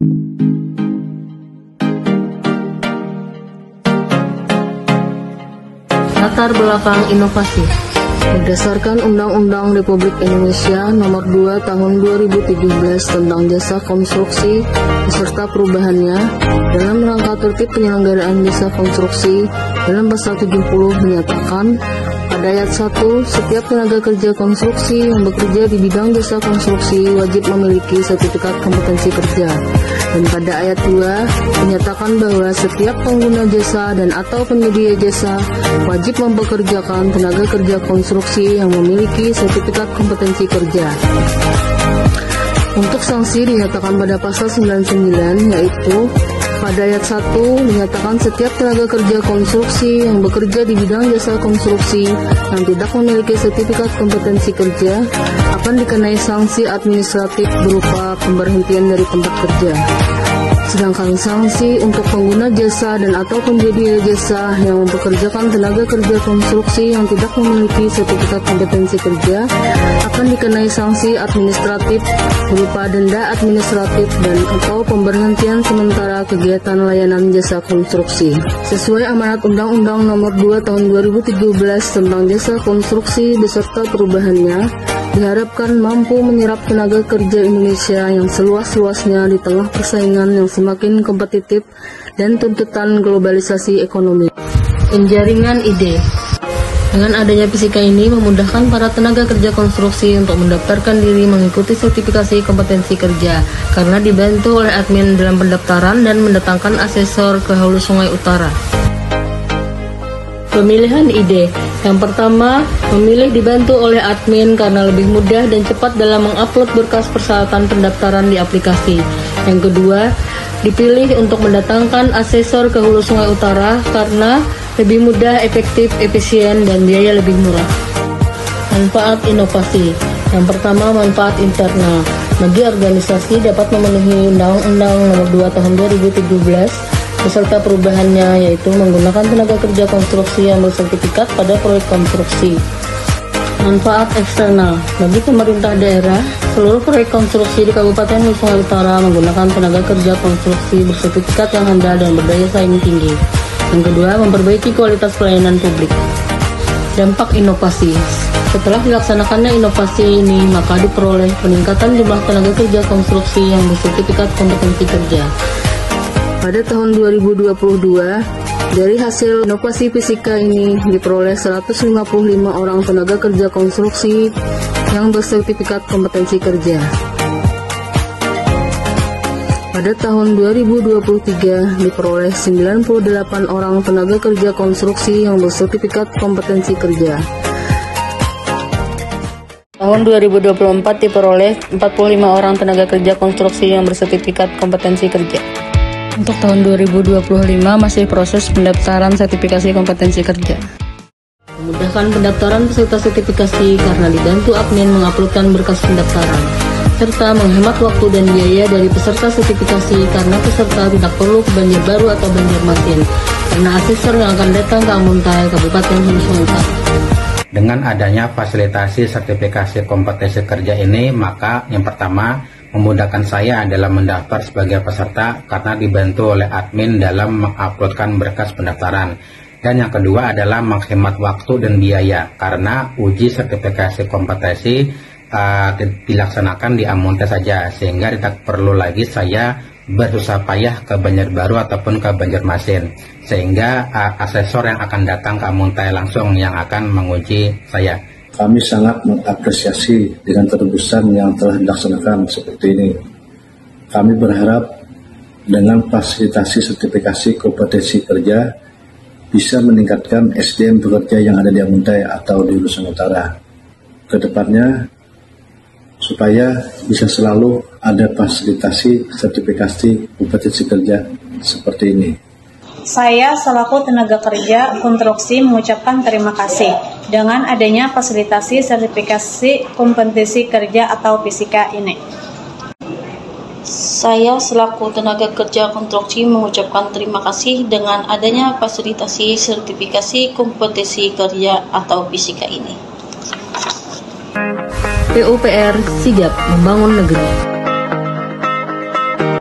Latar belakang inovasi. Berdasarkan Undang-Undang Republik Indonesia Nomor 2 Tahun 2017 tentang Jasa Konstruksi beserta perubahannya, dalam rangka tertib penyelenggaraan jasa konstruksi, dalam pasal 70 menyatakan pada ayat 1, setiap tenaga kerja konstruksi yang bekerja di bidang jasa konstruksi wajib memiliki sertifikat kompetensi kerja. Dan pada ayat 2 menyatakan bahwa setiap pengguna jasa dan atau penyedia jasa wajib mempekerjakan tenaga kerja konstruksi yang memiliki sertifikat kompetensi kerja. Untuk sanksi dinyatakan pada pasal 99, yaitu pada ayat 1 menyatakan setiap tenaga kerja konstruksi yang bekerja di bidang jasa konstruksi yang tidak memiliki sertifikat kompetensi kerja akan dikenai sanksi administratif berupa pemberhentian dari tempat kerja. Sedangkan sanksi untuk pengguna jasa dan atau penyedia jasa yang mempekerjakan tenaga kerja konstruksi yang tidak memiliki sertifikat kompetensi kerja akan dikenai sanksi administratif berupa denda administratif dan atau pemberhentian sementara kegiatan layanan jasa konstruksi. Sesuai amanat Undang-Undang Nomor 2 Tahun 2017 tentang Jasa Konstruksi beserta perubahannya, diharapkan mampu menyerap tenaga kerja Indonesia yang seluas-luasnya di tengah persaingan yang semakin kompetitif dan tuntutan globalisasi ekonomi. Penjaringan ide. Dengan adanya fisika ini memudahkan para tenaga kerja konstruksi untuk mendaftarkan diri mengikuti sertifikasi kompetensi kerja karena dibantu oleh admin dalam pendaftaran dan mendatangkan asesor ke Hulu Sungai Utara. Pemilihan ide. Yang pertama, memilih dibantu oleh admin karena lebih mudah dan cepat dalam mengupload berkas persyaratan pendaftaran di aplikasi. Yang kedua, dipilih untuk mendatangkan asesor ke Hulu Sungai Utara karena lebih mudah, efektif, efisien, dan biaya lebih murah. Manfaat inovasi. Yang pertama, manfaat internal. Bagi organisasi dapat memenuhi Undang-Undang Nomor 2 Tahun 2017 beserta perubahannya, yaitu menggunakan tenaga kerja konstruksi yang bersertifikat pada proyek konstruksi. Manfaat eksternal. Bagi pemerintah daerah, seluruh proyek konstruksi di Kabupaten Hulu Sungai Utara menggunakan tenaga kerja konstruksi bersertifikat yang handal dan berdaya saing tinggi. Yang kedua, memperbaiki kualitas pelayanan publik. Dampak inovasi. Setelah dilaksanakannya inovasi ini, maka diperoleh peningkatan jumlah tenaga kerja konstruksi yang bersertifikat kompetensi kerja. Pada tahun 2022, dari hasil inovasi fisika ini diperoleh 155 orang tenaga kerja konstruksi yang bersertifikat kompetensi kerja. Pada tahun 2023 diperoleh 98 orang tenaga kerja konstruksi yang bersertifikat kompetensi kerja. Tahun 2024 diperoleh 45 orang tenaga kerja konstruksi yang bersertifikat kompetensi kerja. Untuk tahun 2025 masih proses pendaftaran sertifikasi kompetensi kerja. Memudahkan pendaftaran peserta sertifikasi karena dibantu admin menguploadkan berkas pendaftaran, serta menghemat waktu dan biaya dari peserta sertifikasi karena peserta tidak perlu ke Banjarbaru atau Banjarmasin karena asesor yang akan datang ke Amuntai, Kabupaten Hulu Sungai Utara. Dengan adanya fasilitasi sertifikasi kompetensi kerja ini, maka yang pertama memudahkan saya dalam mendaftar sebagai peserta karena dibantu oleh admin dalam menguploadkan berkas pendaftaran. Dan yang kedua adalah menghemat waktu dan biaya karena uji sertifikasi kompetensi dilaksanakan di Amuntai saja, sehingga tidak perlu lagi saya bersusah payah ke Banjarbaru ataupun ke Banjarmasin, sehingga asesor yang akan datang ke Amuntai langsung yang akan menguji saya. Kami sangat mengapresiasi dengan terobosan yang telah dilaksanakan seperti ini. Kami berharap dengan fasilitasi sertifikasi kompetensi kerja bisa meningkatkan SDM bekerja yang ada di Amuntai atau di Hulu Sungai Utara. Kedepannya, supaya bisa selalu ada fasilitasi sertifikasi kompetensi kerja seperti ini. Saya selaku tenaga kerja konstruksi mengucapkan terima kasih dengan adanya fasilitasi sertifikasi kompetensi kerja atau fisika ini. Saya selaku tenaga kerja konstruksi mengucapkan terima kasih dengan adanya fasilitasi sertifikasi kompetensi kerja atau fisika ini. PUPR sigap membangun negeri.